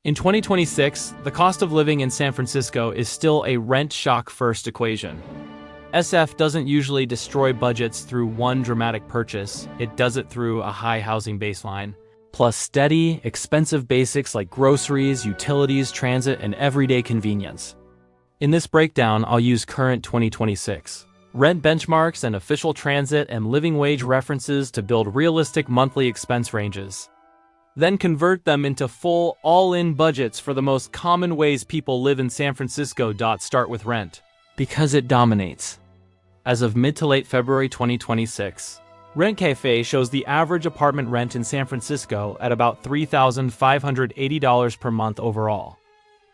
In 2026, the cost of living in San Francisco is still a rent shock first equation. SF doesn't usually destroy budgets through one dramatic purchase, it does it through a high housing baseline, plus steady, expensive basics like groceries, utilities, transit, and everyday convenience. In this breakdown, I'll use current 2026 rent benchmarks and official transit and living wage references to build realistic monthly expense ranges. Then convert them into full, all-in budgets for the most common ways people live in San Francisco. Start with rent, because it dominates. As of mid to late February 2026, Rent Cafe shows the average apartment rent in San Francisco at about $3,580 per month overall.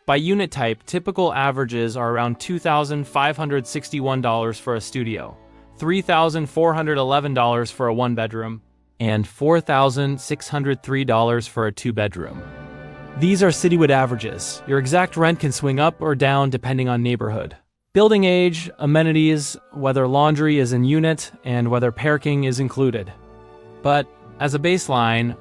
By unit type, typical averages are around $2,561 for a studio, $3,411 for a one-bedroom, and $4,603 for a two-bedroom. These are citywide averages. Your exact rent can swing up or down depending on neighborhood, building age, amenities, whether laundry is in unit, and whether parking is included. But as a baseline,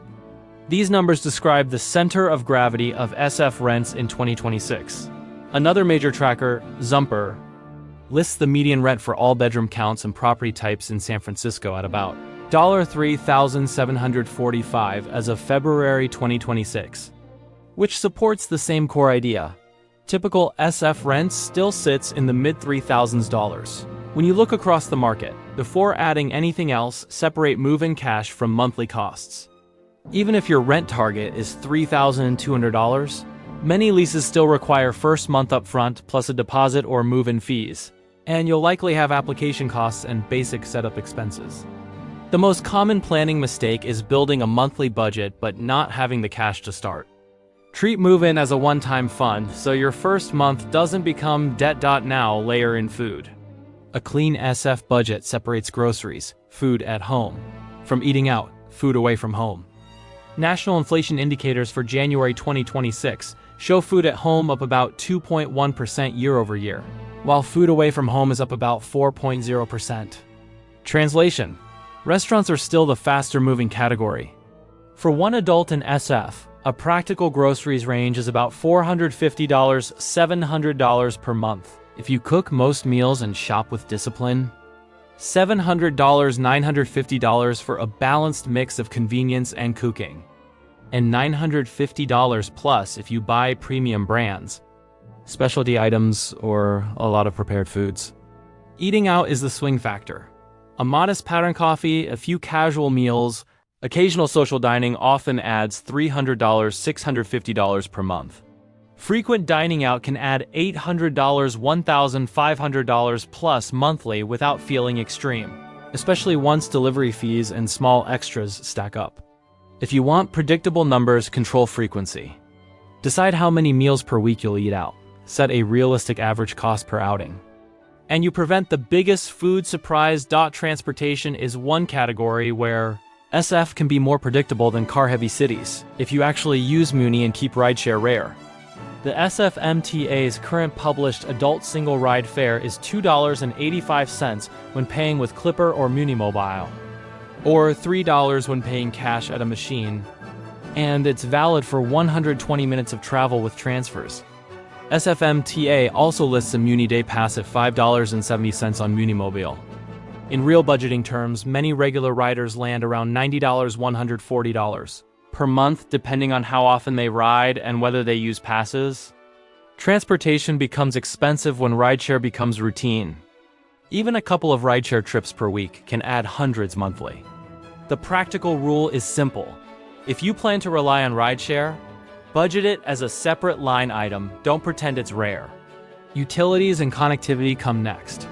these numbers describe the center of gravity of SF rents in 2026. Another major tracker, Zumper, lists the median rent for all bedroom counts and property types in San Francisco at about $3,745 as of February 2026, which supports the same core idea. Typical SF rents still sits in the mid-$3,000s. When you look across the market, before adding anything else, separate move-in cash from monthly costs. Even if your rent target is $3,200, many leases still require first month upfront plus a deposit or move-in fees, and you'll likely have application costs and basic setup expenses. The most common planning mistake is building a monthly budget but not having the cash to start. Treat move-in as a one-time fund, so your first month doesn't become debt. Now layer in food. A clean SF budget separates groceries, food at home, from eating out, food away from home. National inflation indicators for January 2026 show food at home up about 2.1% year-over-year, while food away from home is up about 4.0%. Translation: restaurants are still the faster-moving category. For one adult in SF, a practical groceries range is about $450 to $700 per month. If you cook most meals and shop with discipline, $700 to $950 for a balanced mix of convenience and cooking, and $950 plus if you buy premium brands, specialty items, or a lot of prepared foods. Eating out is the swing factor. A modest pattern coffee, a few casual meals, occasional social dining often adds $300 to $650 per month. Frequent dining out can add $800 to $1,500 plus monthly without feeling extreme, especially once delivery fees and small extras stack up. If you want predictable numbers, control frequency. Decide how many meals per week you'll eat out. Set a realistic average cost per outing. And you prevent the biggest food surprise. Transportation is one category where SF can be more predictable than car-heavy cities if you actually use Muni and keep rideshare rare. The SFMTA's current published adult single-ride fare is $2.85 when paying with Clipper or Muni Mobile, or $3 when paying cash at a machine, and it's valid for 120 minutes of travel with transfers. SFMTA also lists a Muni Day Pass at $5.70 on Munimobile. In real budgeting terms, many regular riders land around $90 to $140 per month depending on how often they ride and whether they use passes. Transportation becomes expensive when rideshare becomes routine. Even a couple of rideshare trips per week can add hundreds monthly. The practical rule is simple. If you plan to rely on rideshare, budget it as a separate line item, don't pretend it's rare. Utilities and connectivity come next.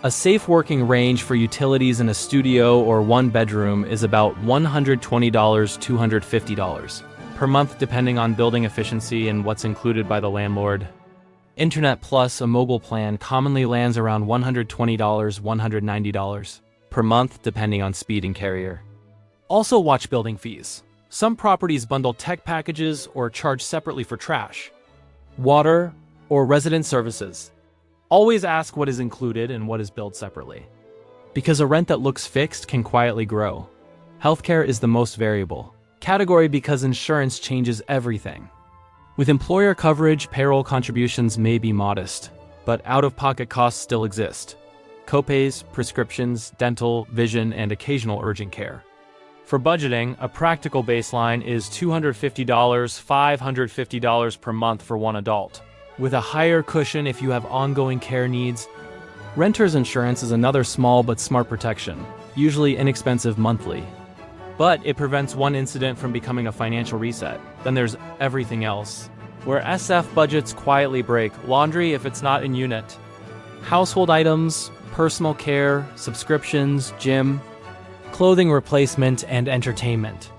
A safe working range for utilities in a studio or one bedroom is about $120 to $250 per month depending on building efficiency and what's included by the landlord. Internet plus a mobile plan commonly lands around $120 to $190 per month depending on speed and carrier. Also watch building fees. Some properties bundle tech packages or charge separately for trash, water, or resident services. Always ask what is included and what is billed separately, because a rent that looks fixed can quietly grow. Healthcare is the most variable category because insurance changes everything. With employer coverage, payroll contributions may be modest, but out-of-pocket costs still exist. Copays, prescriptions, dental, vision, and occasional urgent care. For budgeting, a practical baseline is $250, $550 per month for one adult, with a higher cushion if you have ongoing care needs. Renter's insurance is another small but smart protection, usually inexpensive monthly. But it prevents one incident from becoming a financial reset. Then there's everything else, where SF budgets quietly break: laundry if it's not in unit, household items, personal care, subscriptions, gym, clothing replacement, and entertainment.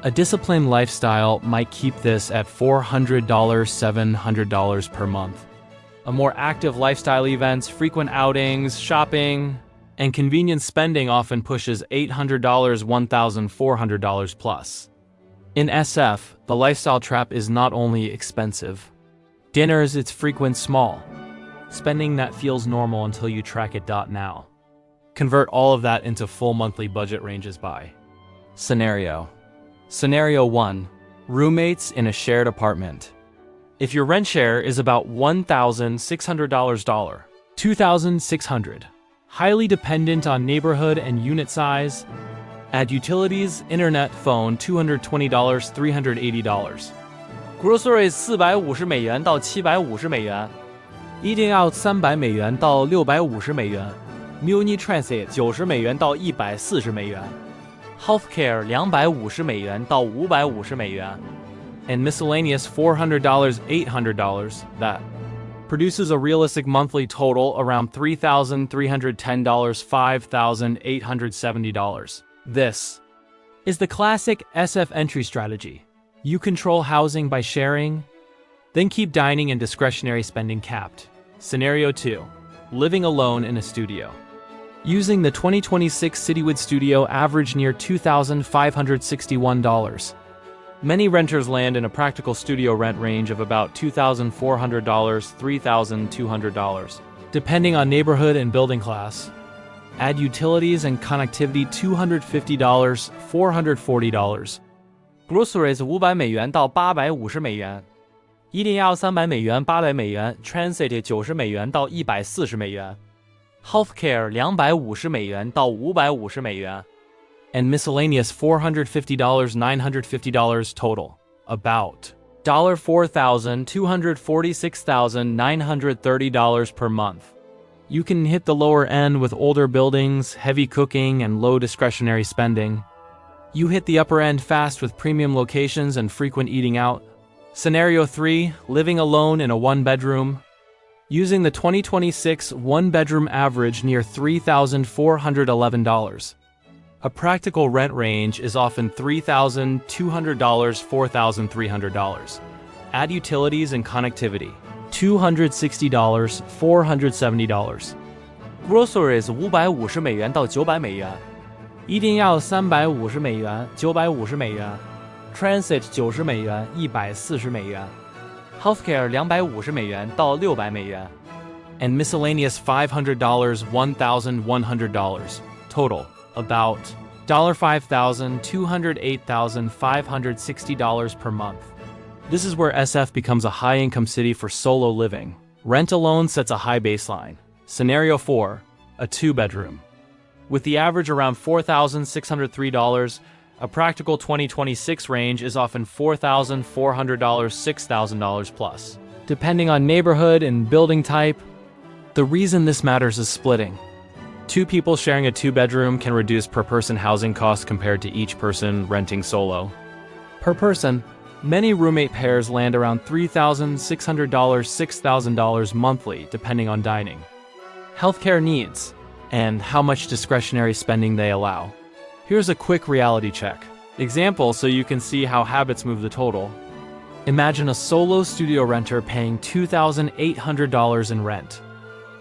A disciplined lifestyle might keep this at $400, $700 per month. A more active lifestyle events, frequent outings, shopping, and convenience spending often pushes $800, $1,400 plus. In SF, the lifestyle trap is not only expensive. Dinners, it's frequent small. Spending that feels normal until you track it. Now. Convert all of that into full monthly budget ranges by scenario. Scenario 1. Roommates in a shared apartment. If your rent share is about $1,600, $2,600, highly dependent on neighborhood and unit size, add utilities, internet, phone, $220, $380. Groceries 450美元到750美元，一定要300美元到650美元。Muni Transit 90美元到140美元。Healthcare 250美元到550美元。And miscellaneous $400, $800, that produces a realistic monthly total around $3,310, $5,870. This is the classic SF entry strategy. You control housing by sharing, then keep dining and discretionary spending capped. Scenario 2. Living alone in a studio. Using the 2026 Citywood Studio average near $2,561. Many renters land in a practical studio rent range of about $2,400, $3,200, depending on neighborhood and building class. Add utilities and connectivity, $250, $440. Groceries 500美元到850美元，一定要300美元800美元 ，Transit 90美元到140美元 ，Healthcare 250美元到550美元。And miscellaneous $450, $950 total. About $4,246,930 per month. You can hit the lower end with older buildings, heavy cooking, and low discretionary spending. You hit the upper end fast with premium locations and frequent eating out. Scenario 3, living alone in a one-bedroom. Using the 2026 one-bedroom average near $3,411. A practical rent range is often $3,200, $4,300. Add utilities and connectivity. $260, $470. Groceries 550美元到900美元，一定要350美元950美元 ，Transit 90美元140美元 ，Healthcare 250美元到600美元。And miscellaneous $500, $1,100 total. About $5,000, $208,560 per month. This is where SF becomes a high-income city for solo living. Rent alone sets a high baseline. Scenario 4, a two-bedroom. With the average around $4,603, a practical 2026 range is often $4,400, $6,000 plus. Depending on neighborhood and building type, the reason this matters is splitting. Two people sharing a two-bedroom can reduce per-person housing costs compared to each person renting solo. Per person, many roommate pairs land around $3,600, $6,000 monthly, depending on dining, healthcare needs, and how much discretionary spending they allow. Here's a quick reality check. Example so you can see how habits move the total. Imagine a solo studio renter paying $2,800 in rent.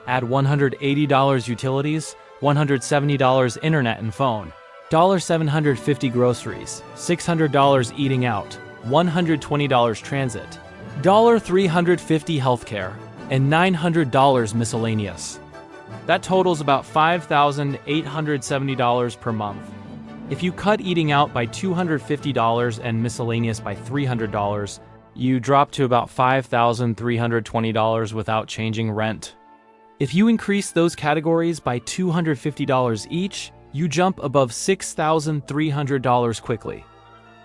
Add $180 utilities, $170 internet and phone, $750 groceries, $600 eating out, $120 transit, $350 healthcare, and $900 miscellaneous. That totals about $5,870 per month. If you cut eating out by $250 and miscellaneous by $300, you drop to about $5,320 without changing rent. If you increase those categories by $250 each, you jump above $6,300 quickly.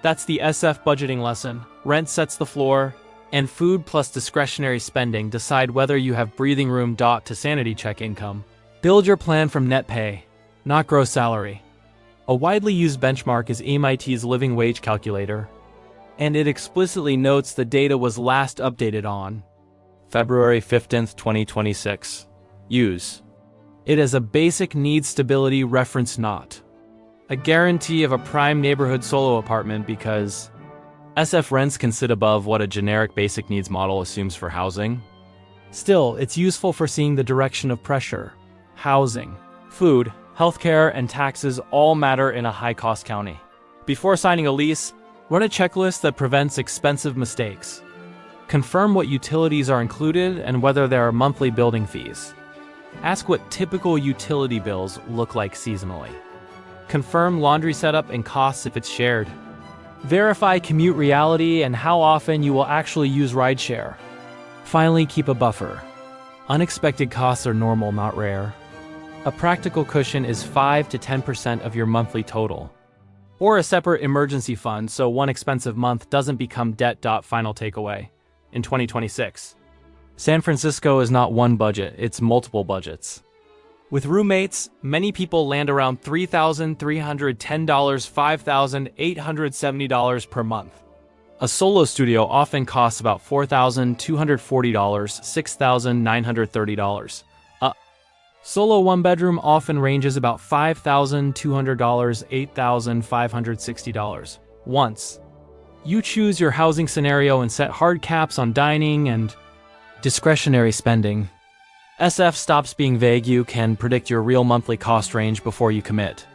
That's the SF budgeting lesson. Rent sets the floor, and food plus discretionary spending decide whether you have breathing room to sanity check income. Build your plan from net pay, not gross salary. A widely used benchmark is MIT's living wage calculator, and it explicitly notes the data was last updated on February 15th, 2026. Use it as a basic needs stability reference, not a guarantee of a prime neighborhood solo apartment, because SF rents can sit above what a generic basic needs model assumes for housing. Still, it's useful for seeing the direction of pressure. Housing, food, healthcare, and taxes all matter in a high-cost county. Before signing a lease, run a checklist that prevents expensive mistakes. Confirm what utilities are included and whether there are monthly building fees. Ask what typical utility bills look like seasonally. Confirm laundry setup and costs if it's shared. Verify commute reality and how often you will actually use rideshare. Finally, keep a buffer. Unexpected costs are normal, not rare. A practical cushion is 5 to 10% of your monthly total, or a separate emergency fund so one expensive month doesn't become debt. Final takeaway. In 2026, San Francisco is not one budget, it's multiple budgets. With roommates, many people land around $3,310, $5,870 per month. A solo studio often costs about $4,240, $6,930. A solo one-bedroom often ranges about $5,200, $8,560. Once you choose your housing scenario and set hard caps on dining and discretionary spending, SF stops being vague. You can predict your real monthly cost range before you commit.